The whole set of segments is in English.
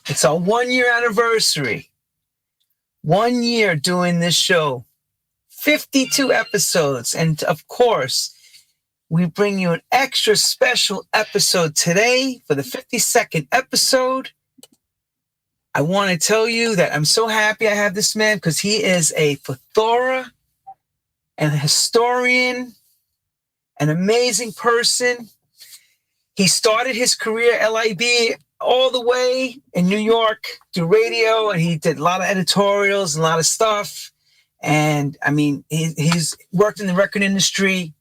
It's our 1-year anniversary. 1 year doing this show. 52 episodes. And of course, we bring you an extra special episode today for the 52nd episode. I want to tell you that I'm so happy I have this man because he is a plethora and a historian, an amazing person. He started his career at WLIB all the way in New York through radio, and he did a lot of editorials and a lot of stuff. And I mean, he's worked in the record industry,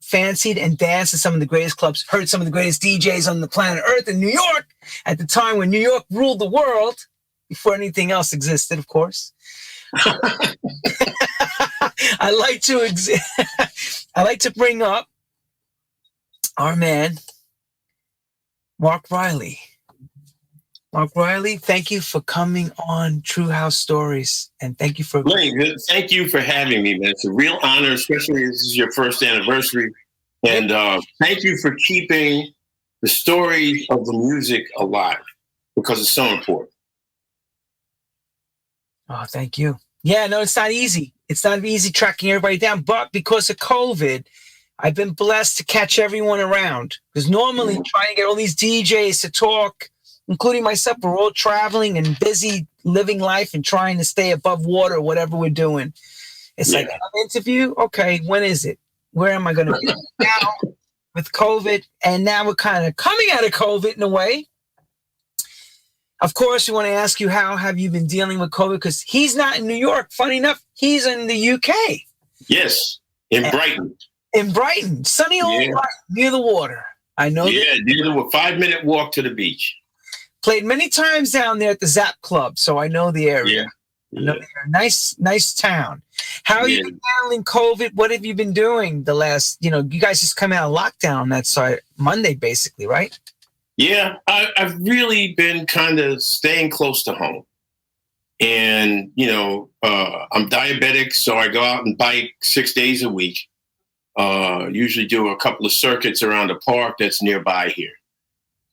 fancied and danced at some of the greatest clubs, heard some of the greatest DJs on the planet Earth in New York at the time when New York ruled the world, before anything else existed, of course. I like to bring up our man, Mark Riley. Mark Riley, thank you for coming on True House Stories, and thank you for... Lenny, thank you for having me, man. It's a real honor, especially this is your first anniversary. And thank you for keeping the story of the music alive, because it's so important. Oh, thank you. Yeah, no, it's not easy. It's not easy tracking everybody down, but because of COVID, I've been blessed to catch everyone around. Because normally trying to get all these DJs to talk, including myself, we're all traveling and busy living life and trying to stay above water, whatever we're doing. It's like, an interview? Okay, when is it? Where am I going to be? Now, with COVID, and now we're kind of coming out of COVID in a way. Of course, we want to ask you, how have you been dealing with COVID? Because he's not in New York. Funny enough, he's in the UK. Yes, in Brighton. In Brighton, sunny old Brighton, near the water. I know. Yeah, near the 5-minute walk to the beach. Played many times down there at the Zap Club, so I know the area. Yeah. I know the area. Nice town. How are you handling COVID? What have you been doing the last, you guys just come out of lockdown that side Monday, basically, right? Yeah, I've really been kind of staying close to home. And, I'm diabetic, so I go out and bike 6 days a week. Usually do a couple of circuits around a park that's nearby here.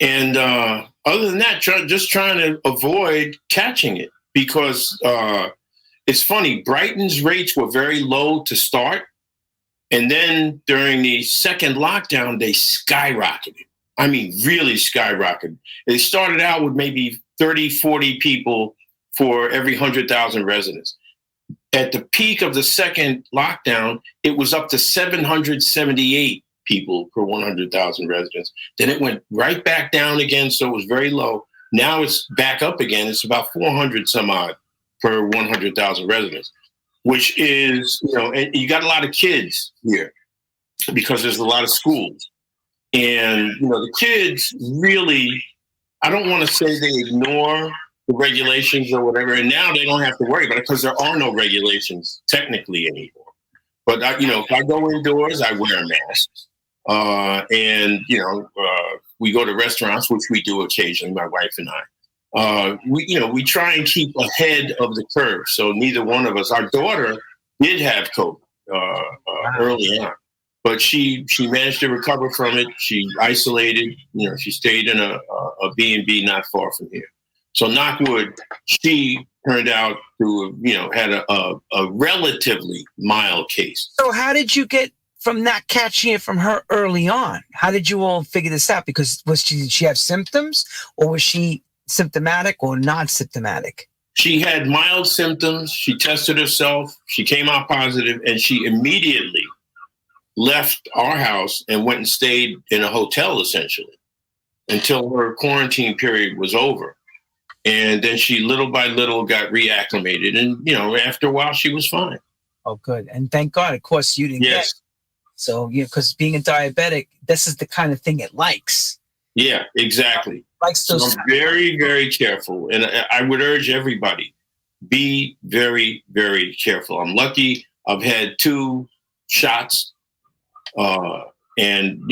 And other than that, just trying to avoid catching it, because it's funny, Brighton's rates were very low to start. And then during the second lockdown, they skyrocketed. I mean, really skyrocketed. They started out with maybe 30, 40 people for every 100,000 residents. At the peak of the second lockdown, it was up to 778 people per 100,000 residents. Then it went right back down again, so it was very low. Now it's back up again. It's about 400 some odd per 100,000 residents, which is, and you got a lot of kids here because there's a lot of schools. And, the kids really, I don't want to say they ignore the regulations or whatever, and now they don't have to worry about it because there are no regulations technically anymore. But, if I go indoors, I wear a mask. We go to restaurants, which we do occasionally, my wife and I. We try and keep ahead of the curve. So neither one of us, our daughter did have COVID early on, but she managed to recover from it. She isolated, she stayed in a B&B not far from here. So knock wood, she turned out to, had a relatively mild case. So how did you get from not catching it from her early on? How did you all figure this out? Because did she have symptoms, or was she symptomatic or non-symptomatic? She had mild symptoms. She tested herself. She came out positive, and she immediately left our house and went and stayed in a hotel, essentially, until her quarantine period was over. And then she, little by little, got reacclimated. And, after a while, she was fine. Oh, good. And thank God, of course, you didn't get it. So, because being a diabetic, this is the kind of thing it likes. Yeah, exactly. So I'm very, very careful. And I would urge everybody, be very, very careful. I'm lucky I've had 2 shots. And,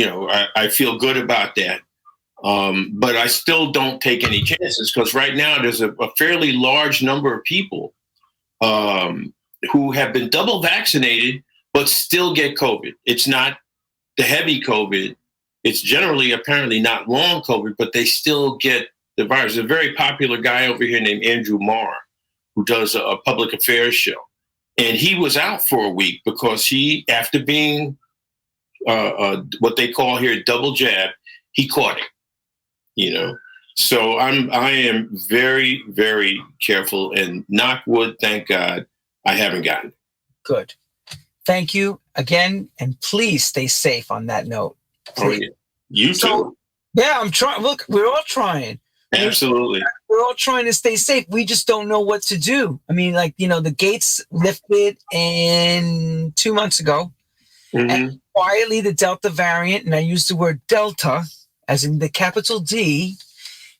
I feel good about that. But I still don't take any chances, because right now there's a fairly large number of people who have been double vaccinated but still get COVID. It's not the heavy COVID. It's generally apparently not long COVID, but they still get the virus. There's a very popular guy over here named Andrew Marr, who does a public affairs show. And he was out for a week because he, after being what they call here double jab, he caught it, So I am very, very careful, and knock wood, thank God, I haven't gotten it. Good. Thank you again, and please stay safe on that note. Please. Oh, yeah. You too. Yeah, I'm trying. Look, we're all trying. Absolutely. We're all trying to stay safe. We just don't know what to do. I mean, the gates lifted 2 months ago. Mm-hmm. And quietly, the Delta variant, and I use the word Delta as in the capital D,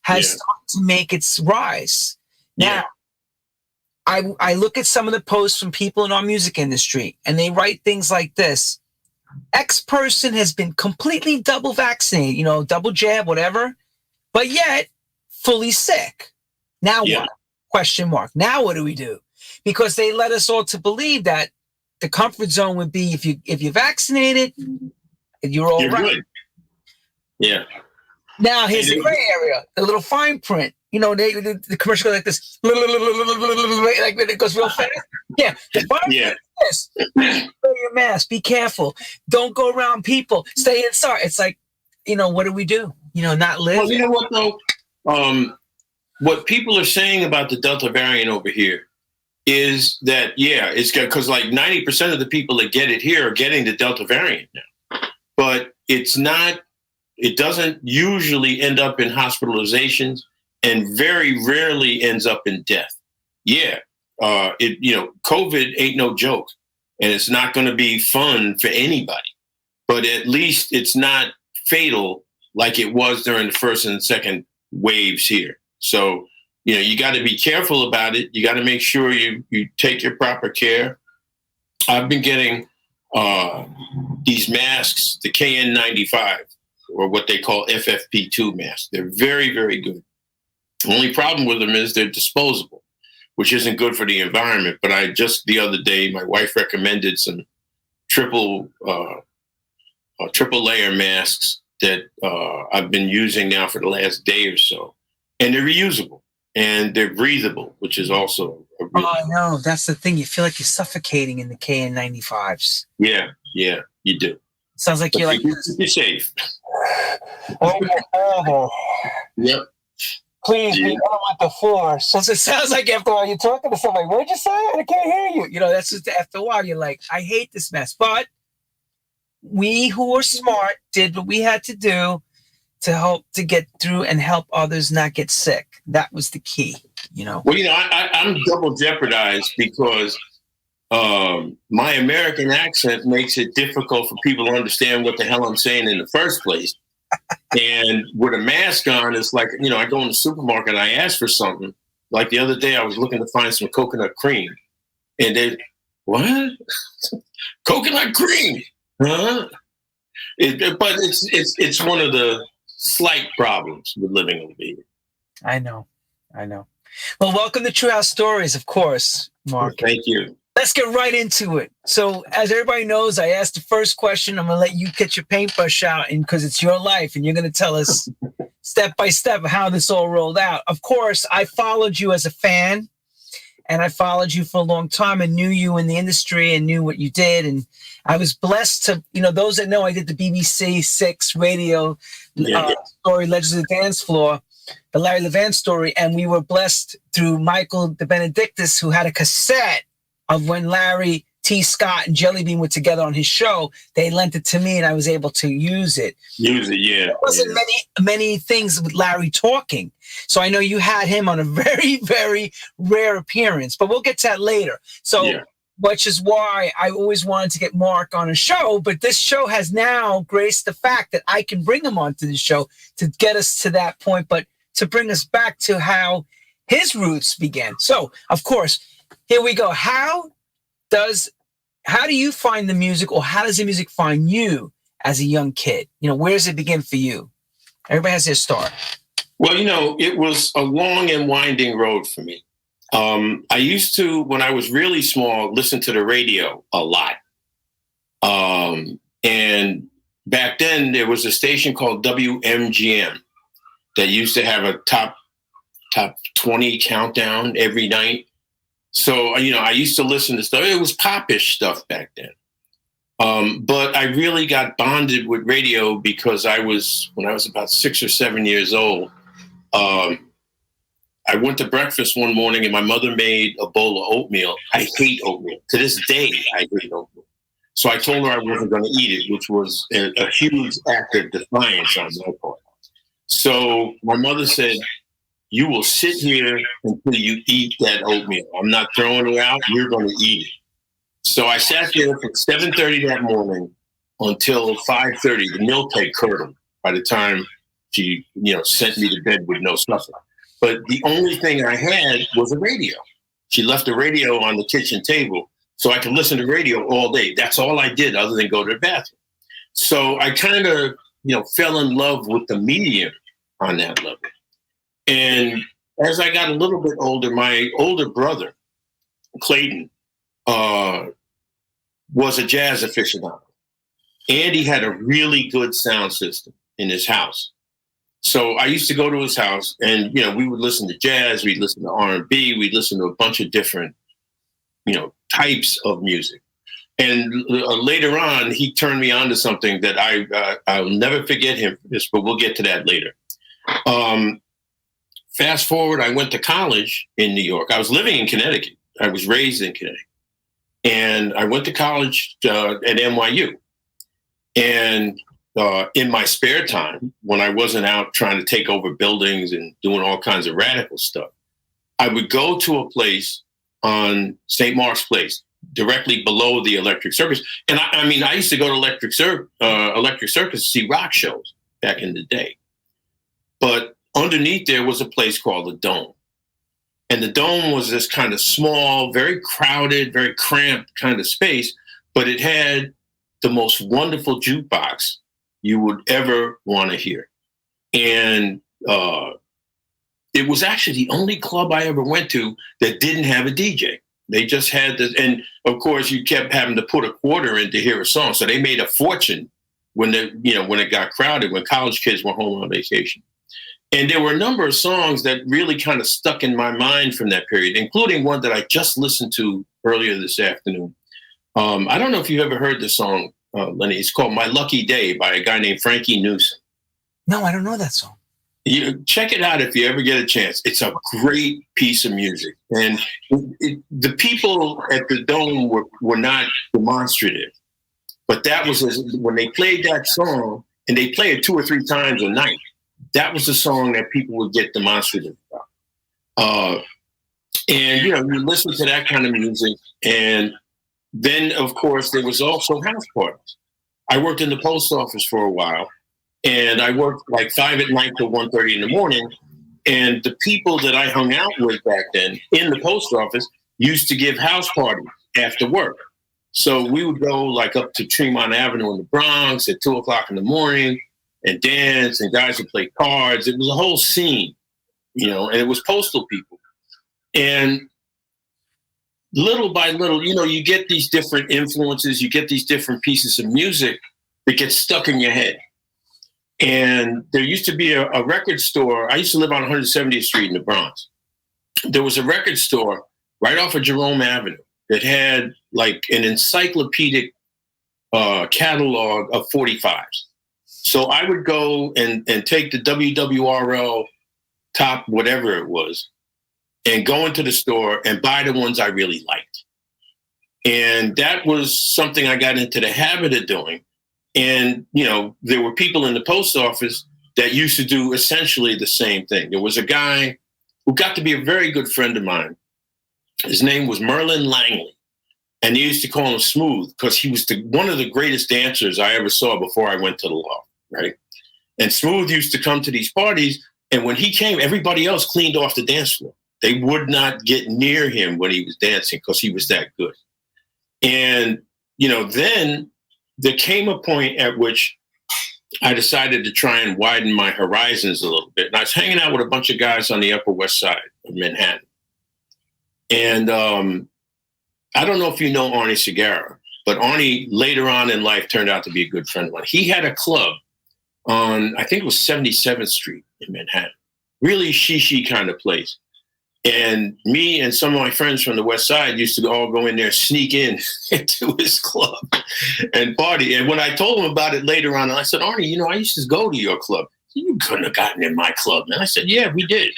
has started to make its rise. Now, I look at some of the posts from people in our music industry, and they write things like this. X person has been completely double vaccinated, double jab, whatever, but yet fully sick. Now what? Question mark. Now what do we do? Because they led us all to believe that the comfort zone would be if you're vaccinated, you're all right. Good. Yeah. Now here's the gray area, the little fine print. The commercial goes like this, like it goes real fast. Yeah. The fine print is this. Wear your mask. Be careful. Don't go around people. Stay inside. It's like, what do we do? Not live. Well, you know what though? What people are saying about the Delta variant over here is that, it's good because like 90% of the people that get it here are getting the Delta variant now. But it doesn't usually end up in hospitalizations and very rarely ends up in death. COVID ain't no joke, and it's not going to be fun for anybody, but at least it's not fatal like it was during the first and second waves here. So, you got to be careful about it. You got to make sure you take your proper care. I've been getting these masks, the KN95, or what they call FFP2 masks. They're very, very good. The only problem with them is they're disposable, which isn't good for the environment. But the other day, my wife recommended some triple layer masks that I've been using now for the last day or so. And they're reusable and they're breathable, which is also I know. That's the thing. You feel like you're suffocating in the KN95s. Yeah, you do. Sounds like you're you're safe. Oh, Yep. Please be on with the floor. So it sounds like after a while you're talking to somebody. What'd you say? I can't hear you. That's just after a while you're like, I hate this mess. But we who are smart did what we had to do to help to get through and help others not get sick. That was the key, Well, I'm double jeopardized because my American accent makes it difficult for people to understand what the hell I'm saying in the first place. And with a mask on, it's like, I go in the supermarket and I ask for something. Like the other day, I was looking to find some coconut cream. And they, what? Coconut cream? Huh? But it's one of the slight problems with living over here. I know. Well, welcome to True House Stories, of course, Mark. Thank you. Let's get right into it. So, as everybody knows, I asked the first question. I'm going to let you get your paintbrush out, and because it's your life, and you're going to tell us step by step how this all rolled out. Of course, I followed you as a fan, and I followed you for a long time and knew you in the industry and knew what you did. And I was blessed to, those that know, I did the BBC 6 radio story, Legends of the Dance Floor, the Larry Levan story, and we were blessed through Michael de Benedictis, who had a cassette of when Larry, T. Scott, and Jelly Bean were together on his show. They lent it to me, and I was able to use it. Yeah. There wasn't many things with Larry talking. So I know you had him on a very, very rare appearance, but we'll get to that later. So, which is why I always wanted to get Mark on a show, but this show has now graced the fact that I can bring him onto the show to get us to that point, but to bring us back to how his roots began. So, of course, here we go. How do you find the music, or how does the music find you as a young kid? Where does it begin for you? Everybody has their start. Well, it was a long and winding road for me. I used to, when I was really small, listen to the radio a lot. And back then there was a station called WMGM that used to have a top top 20 countdown every night. So, I used to listen to stuff. It was popish stuff back then. But I really got bonded with radio because when I was about 6 or 7 years old, I went to breakfast one morning and my mother made a bowl of oatmeal. I hate oatmeal. To this day, I hate oatmeal. So I told her I wasn't going to eat it, which was a huge act of defiance on my part. So my mother said, "You will sit here until you eat that oatmeal. I'm not throwing it out. You're going to eat it." So I sat there from 7:30 that morning until 5:30. The milk had curdled by the time she, sent me to bed with no supper. But the only thing I had was a radio. She left the radio on the kitchen table so I could listen to radio all day. That's all I did other than go to the bathroom. So I kind of, fell in love with the medium on that level. And as I got a little bit older, my older brother, Clayton, was a jazz aficionado. And he had a really good sound system in his house. So I used to go to his house and, we would listen to jazz, we'd listen to R&B, we'd listen to a bunch of different, types of music. And later on, he turned me on to something that I'll never forget him for this, but we'll get to that later. Fast forward, I went to college in New York. I was living in Connecticut. I was raised in Connecticut. And I went to college at NYU. And in my spare time, when I wasn't out trying to take over buildings and doing all kinds of radical stuff, I would go to a place on St. Mark's Place, directly below the Electric Circus. And I used to go to Electric Circus to see rock shows back in the day. But underneath there was a place called the Dome. And the Dome was this kind of small, very crowded, very cramped kind of space, but it had the most wonderful jukebox you would ever want to hear. And it was actually the only club I ever went to that didn't have a DJ. They just had this, and of course you kept having to put a quarter in to hear a song. So they made a fortune when it got crowded, when college kids were home on vacation. And there were a number of songs that really kind of stuck in my mind from that period, including one that I just listened to earlier this afternoon. I don't know if you ever heard the song, Lenny. It's called My Lucky Day by a guy named Frankie Newsom. No, I don't know that song. You check it out if you ever get a chance. It's a great piece of music. And the people at the Dome were not demonstrative. But that was when they played that song, and they play it 2 or 3 times a night, that was the song that people would get demonstrative about. And, you listen to that kind of music. And then, of course, there was also house parties. I worked in the post office for a while. And I worked like 5 at night till 1:30 in the morning. And the people that I hung out with back then in the post office used to give house parties after work. So we would go like up to Tremont Avenue in the Bronx at 2:00 in the morning and dance, and guys would play cards. It was a whole scene, and it was postal people. And little by little, you get these different influences, you get these different pieces of music that get stuck in your head. And there used to be a record store. I used to live on 170th Street in the Bronx. There was a record store right off of Jerome Avenue that had like an encyclopedic catalog of 45s. So I would go and take the WWRL top whatever it was and go into the store and buy the ones I really liked. And that was something I got into the habit of doing. And, there were people in the post office that used to do essentially the same thing. There was a guy who got to be a very good friend of mine. His name was Merlin Langley. And they used to call him Smooth because he was one of the greatest dancers I ever saw before I went to the Loft, right? And Smooth used to come to these parties. And when he came, everybody else cleaned off the dance floor. They would not get near him when he was dancing because he was that good. And, then there came a point at which I decided to try and widen my horizons a little bit. And I was hanging out with a bunch of guys on the Upper West Side of Manhattan. And I don't know if you know Arnie Segarra, but Arnie later on in life turned out to be a good friend of mine. He had a club on, I think it was 77th Street in Manhattan. really she kind of place. And me and some of my friends from the West Side used to all go in there, sneak in into his club and party. And when I told him about it later on, I said, Arnie, I used to go to your club. You couldn't have gotten in my club. And I said, yeah, we did.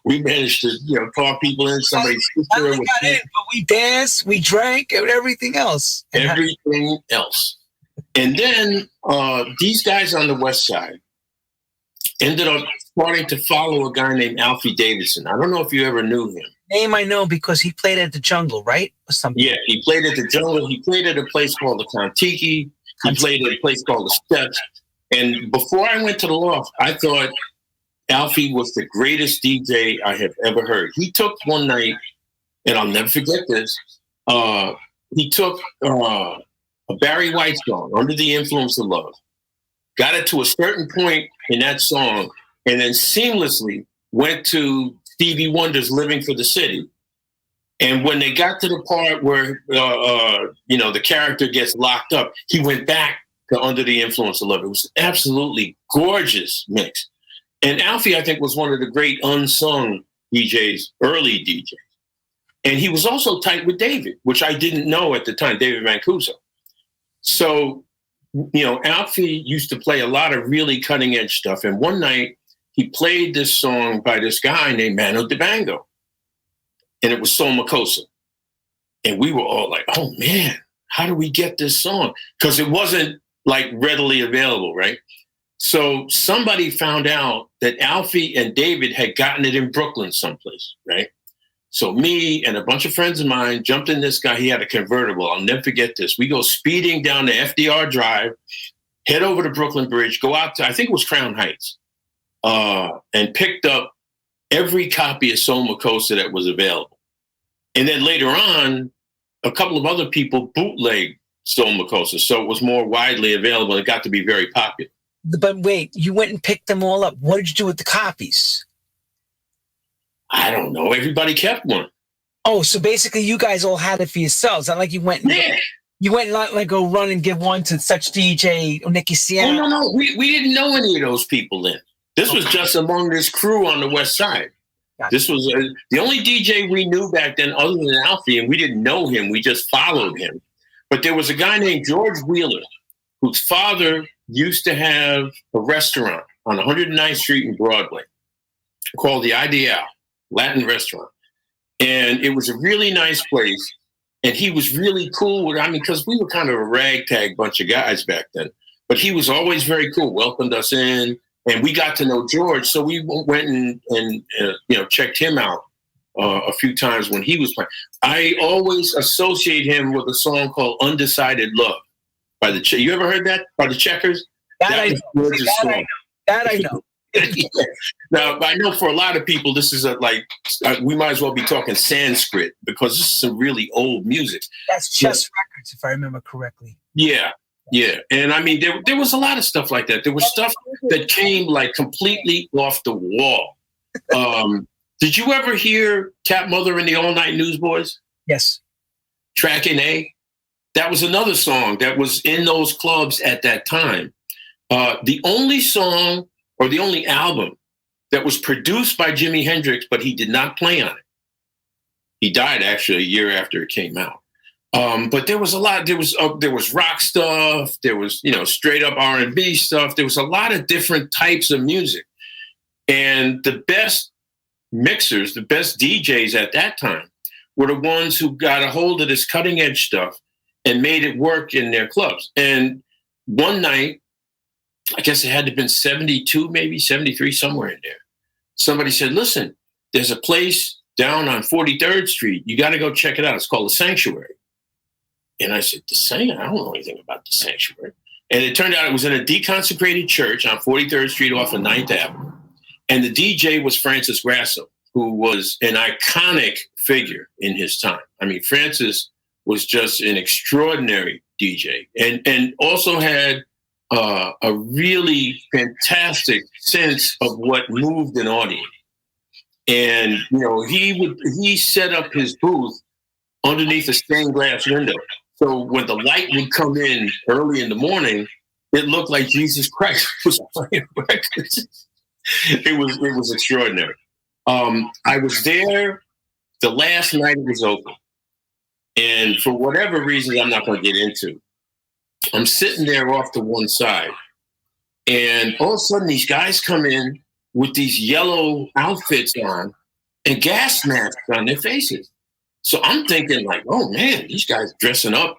we managed to, talk people in. Somebody's sister. We got in, but we danced, we drank, and everything else. Everything else. And then these guys on the West Side ended up starting to follow a guy named Alfie Davidson. I don't know if you ever knew him. Name I know because he played at the Jungle, right? Or something. Yeah, he played at the Jungle. He played at a place called the Kontiki. He played at a place called the Steps. And before I went to the Loft, I thought Alfie was the greatest DJ I have ever heard. He took one night, and I'll never forget this, he took a Barry White song, Under the Influence of Love, got it to a certain point in that song, and then seamlessly went to Stevie Wonder's Living for the City. And when they got to the part where, the character gets locked up, he went back to Under the Influence of Love. It was absolutely gorgeous mix. And Alfie, I think, was one of the great unsung DJs, early DJs. And he was also tight with David, which I didn't know at the time, David Mancuso. So, Alfie used to play a lot of really cutting edge stuff. And one night he played this song by this guy named Mano Dibango. And it was Soul Makossa. And we were all like, oh man, how do we get this song? Because it wasn't like readily available, right? So somebody found out that Alfie and David had gotten it in Brooklyn someplace, right? So me and a bunch of friends of mine jumped in this guy. He had a convertible. I'll never forget this. We go speeding down the FDR Drive, head over to Brooklyn Bridge, go out to, I think it was Crown Heights, and picked up every copy of Soul Makossa that was available. And then later on, a couple of other people bootlegged Soul Makossa, so it was more widely available. It got to be very popular. But wait, you went and picked them all up. What did you do with the copies? I don't know. Everybody kept one. Oh, so basically you guys all had it for yourselves. Not like you went. Yeah. You went not like go run and give one to such DJ or Nicky Sienna. Oh, no. We didn't know any of those people then. This was just among this crew on the West Side. Gotcha. This was the only DJ we knew back then other than Alfie, and we didn't know him. We just followed him. But there was a guy named George Wheeler, whose father used to have a restaurant on 109th Street in Broadway called the Ideal, Latin restaurant. And it was a really nice place. And he was really cool with, because we were kind of a ragtag bunch of guys back then. But he was always very cool, welcomed us in. And we got to know George. So we went and checked him out a few times when he was playing. I always associate him with a song called Undecided Love by the you ever heard that by the Checkers? That I know. Now, I know for a lot of people, this is we might as well be talking Sanskrit because this is some really old music. That's Chess Records, if I remember correctly. Yeah. Yeah. And there was a lot of stuff like that. There was stuff that came like completely off the wall. Did you ever hear Tap Mother and the All Night Newsboys? Yes. Track in A? That was another song that was in those clubs at that time. The only song or the only album that was produced by Jimi Hendrix, but he did not play on it. He died actually a year after it came out. But there was a lot. There was rock stuff. There was straight up R&B stuff. There was a lot of different types of music, and the best mixers, the best DJs at that time were the ones who got a hold of this cutting edge stuff and made it work in their clubs. And one night, I guess it had to have been 72, maybe 73, somewhere in there. Somebody said, listen, there's a place down on 43rd Street. You got to go check it out. It's called The Sanctuary. And I said, The Sanctuary? I don't know anything about The Sanctuary. And it turned out it was in a deconsecrated church on 43rd Street off of 9th Avenue. And the DJ was Francis Grasso, who was an iconic figure in his time. Francis was just an extraordinary DJ and also had a really fantastic sense of what moved an audience. And, he set up his booth underneath a stained glass window. So when the light would come in early in the morning, it looked like Jesus Christ was playing records. It was extraordinary. I was there the last night it was open, and for whatever reason I'm not going to get into, I'm sitting there off to one side, and all of a sudden these guys come in with these yellow outfits on and gas masks on their faces. So I'm thinking like, oh man, these guys dressing up,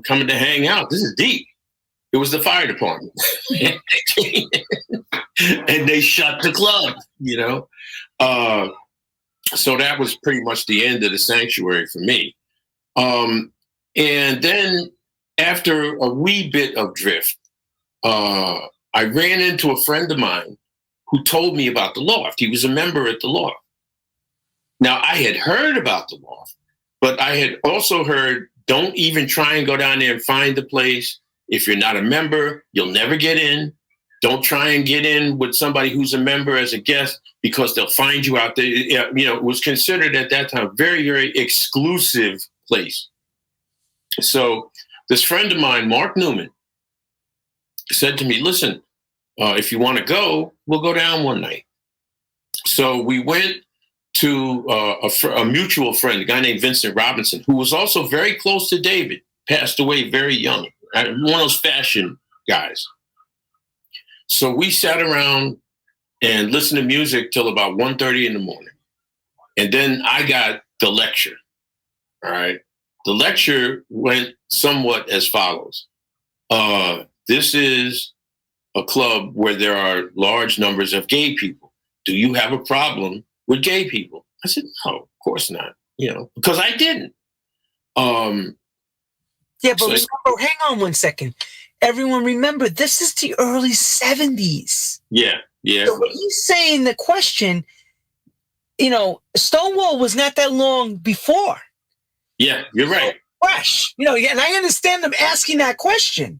coming to hang out. This is deep. It was the fire department. And they shut the club, So that was pretty much the end of the sanctuary for me. And then after a wee bit of drift, I ran into a friend of mine who told me about the Loft. He was a member at the Loft. Now, I had heard about the Loft, but I had also heard, don't even try and go down there and find the place. If you're not a member, you'll never get in. Don't try and get in with somebody who's a member as a guest because they'll find you out there. It was considered at that time very, very exclusive place. So this friend of mine, Mark Newman, said to me, listen, if you want to go, we'll go down one night. So we went to a mutual friend, a guy named Vincent Robinson, who was also very close to David, passed away very young, one of those fashion guys. So we sat around and listened to music till about 1:30 in the morning. And then I got the lecture, all right? The lecture went somewhat as follows. This is a club where there are large numbers of gay people. Do you have a problem with gay people? I said, no, of course not, because I didn't. Yeah, but remember, hang on one second. Everyone remember, this is the early 70s. Yeah. So when he's saying the question, Stonewall was not that long before. Yeah, you're right. Fresh, and I understand them asking that question.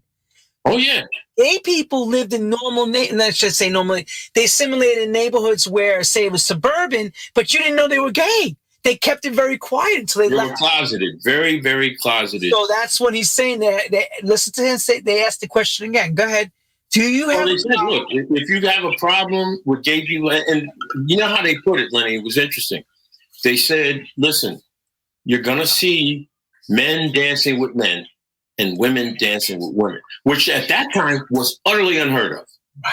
Oh, yeah. Gay people lived in let's just say normally, they assimilated in neighborhoods where, say, it was suburban, but you didn't know they were gay. They kept it very quiet until they left. Were closeted, very, very closeted. So that's what he's saying. They listen to him say. They asked the question again. Go ahead. Do you have? They said, look, if you have a problem with gay people, and you know how they put it, Lenny, it was interesting. They said, listen, you're gonna see men dancing with men and women dancing with women, which at that time was utterly unheard of.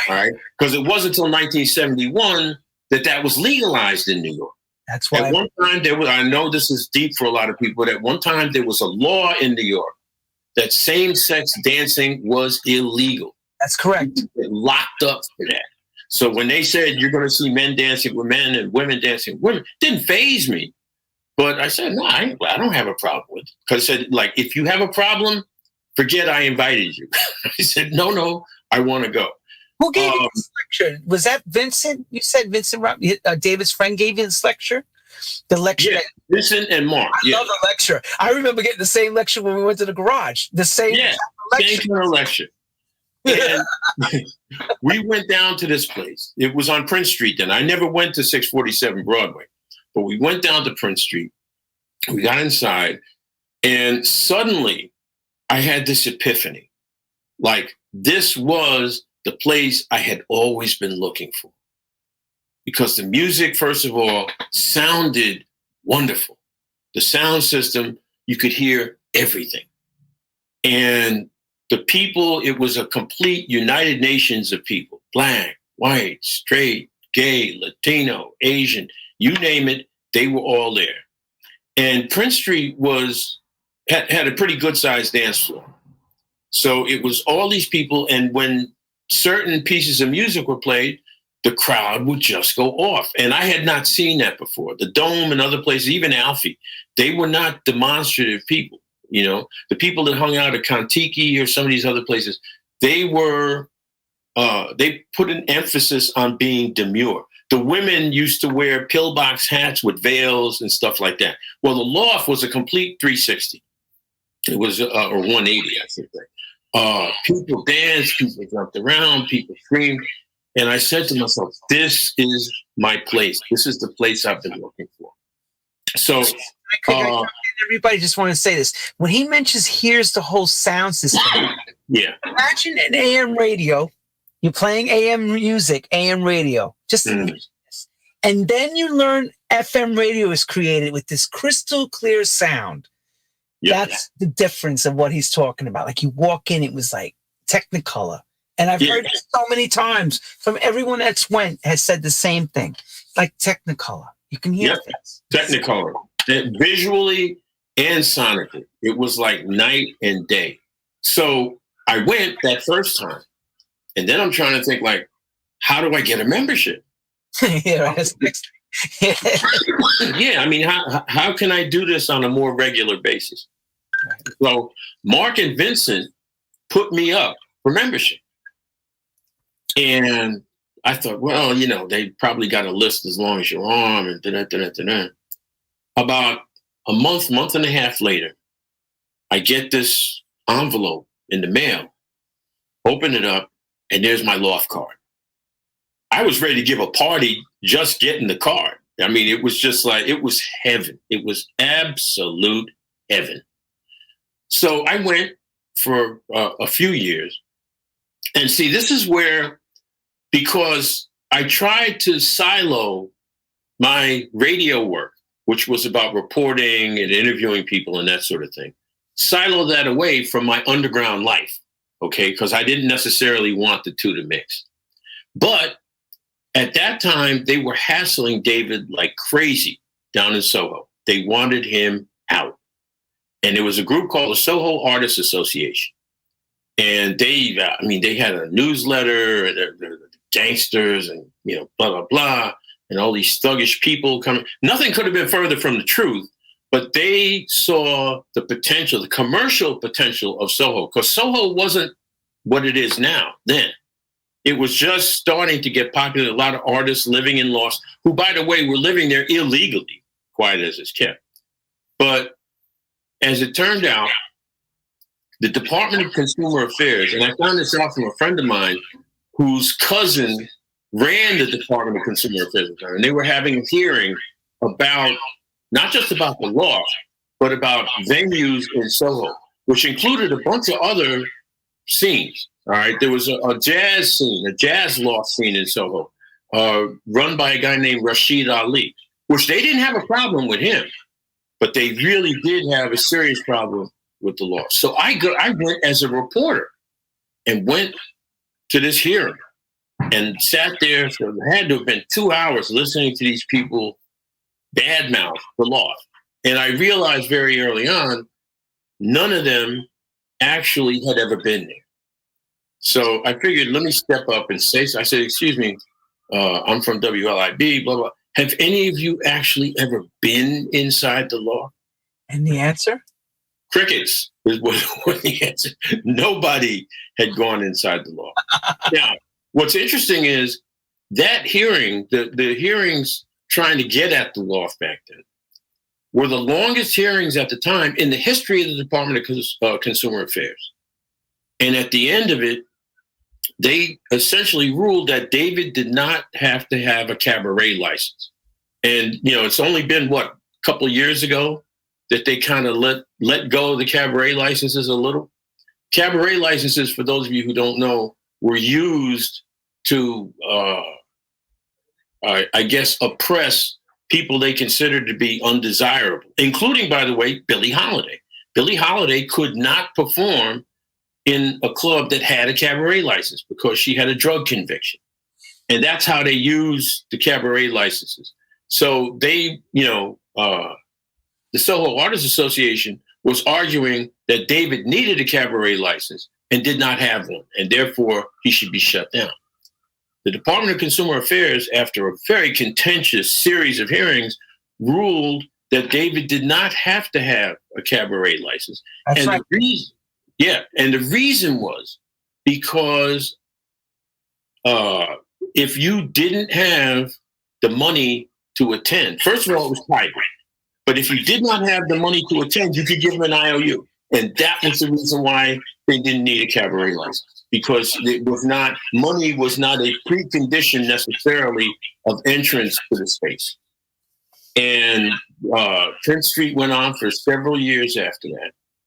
Right? Because it wasn't until 1971 that was legalized in New York. That's why. At one time, I know this is deep for a lot of people, but at one time there was a law in New York that same-sex dancing was illegal. That's correct. People locked up for that. So when they said you're going to see men dancing with men and women dancing with women, it didn't faze me. But I said, no, I don't have a problem with it. Because I said, like, if you have a problem, forget I invited you. I said, no, I want to go. Who gave you this lecture? Was that Vincent? You said Vincent, David's friend gave you this lecture? The lecture? Yeah, Vincent and Mark. I love the lecture. I remember getting the same lecture when we went to the garage. The same lecture. Same kind of lecture. And we went down to this place. It was on Prince Street then. I never went to 647 Broadway, but we went down to Prince Street. We got inside, and suddenly I had this epiphany. Like, this was the place I had always been looking for. Because the music, first of all, sounded wonderful. The sound system, you could hear everything. And the people, it was a complete United Nations of people. Black, white, straight, gay, Latino, Asian, you name it, they were all there. And Prince Street had a pretty good-sized dance floor. So it was all these people, and when certain pieces of music were played, the crowd would just go off. And I had not seen that before. The Dome and other places, even Alfie, they were not demonstrative people. The people that hung out at Kontiki or some of these other places, they put an emphasis on being demure. The women used to wear pillbox hats with veils and stuff like that. Well, the Loft was a complete 360. It was, or 180, I think. People danced, people jumped around, people screamed. And I said to myself, this is my place. This is the place I've been looking for. So everybody just want to say this. When he mentions here's the whole sound system, yeah. imagine an AM radio You're playing AM music, AM radio. Just imagine this. And then you learn FM radio is created with this crystal clear sound. Yeah. That's the difference of what he's talking about. Like you walk in, it was like Technicolor. And I've heard it so many times from everyone that's went has said the same thing. Like Technicolor. You can hear things. Technicolor. Visually and sonically. It was like night and day. So I went that first time. And then I'm trying to think, like, how do I get a membership? Yeah, I mean, how can I do this on a more regular basis? So Mark and Vincent put me up for membership. And I thought, well, you know, they probably got a list as long as your arm and da-da-da-da-da. About a month and a half later, I get this envelope in the mail, open it up, and there's my Loft card. I was ready to give a party just getting the card. I mean, it was just like, it was heaven. It was absolute heaven. So I went for a few years. And see, this is where, because I tried to silo my radio work, which was about reporting and interviewing people and that sort of thing, silo that away from my underground life, okay? Because I didn't necessarily want the two to mix. But at that time, they were hassling David like crazy down in Soho. They wanted him out. And there was a group called the Soho Artists Association. And they had a newsletter, and they're gangsters and, you know, blah, blah, blah, and all these thuggish people coming. Nothing could have been further from the truth, but they saw the potential, the commercial potential of Soho, because Soho wasn't what it is now then. It was just starting to get popular. A lot of artists living in Loft, who, by the way, were living there illegally, quiet as it's kept. But as it turned out, the Department of Consumer Affairs, and I found this out from a friend of mine whose cousin ran the Department of Consumer Affairs, and they were having a hearing about, not just about the Loft, but about venues in Soho, which included a bunch of other scenes. All right, there was a jazz scene, a jazz Loft scene in Soho, run by a guy named Rashid Ali, which they didn't have a problem with him, but they really did have a serious problem with the Loft. So I went as a reporter and went to this hearing and sat there for, had to have been 2 hours listening to these people badmouth the Loft. And I realized very early on, none of them actually had ever been there. So I figured, let me step up and say, so I said, excuse me, I'm from WLIB, blah, blah. Have any of you actually ever been inside the Loft? And the answer? Crickets was the answer. Nobody had gone inside the Loft. Now, what's interesting is that hearing, the hearings trying to get at the Loft back then, were the longest hearings at the time in the history of the Department of Consumer Affairs. And at the end of it, they essentially ruled that David did not have to have a cabaret license. And, you know, it's only been, a couple of years ago that they kind of let go of the cabaret licenses a little. Cabaret licenses, for those of you who don't know, were used to, I guess, oppress people they considered to be undesirable, including, by the way, Billie Holiday. Billie Holiday could not perform in a club that had a cabaret license because she had a drug conviction. And that's how they use the cabaret licenses. So they, the Soho Artists Association was arguing that David needed a cabaret license and did not have one, and therefore he should be shut down. The Department of Consumer Affairs, after a very contentious series of hearings, ruled that David did not have to have a cabaret license. That's right. And the reason was because if you didn't have the money to attend, first of all, it was private. But if you did not have the money to attend, you could give them an IOU. And that was the reason why they didn't need a cabaret license, because money was not a precondition necessarily of entrance to the space. And Prince Street went on for several years after that.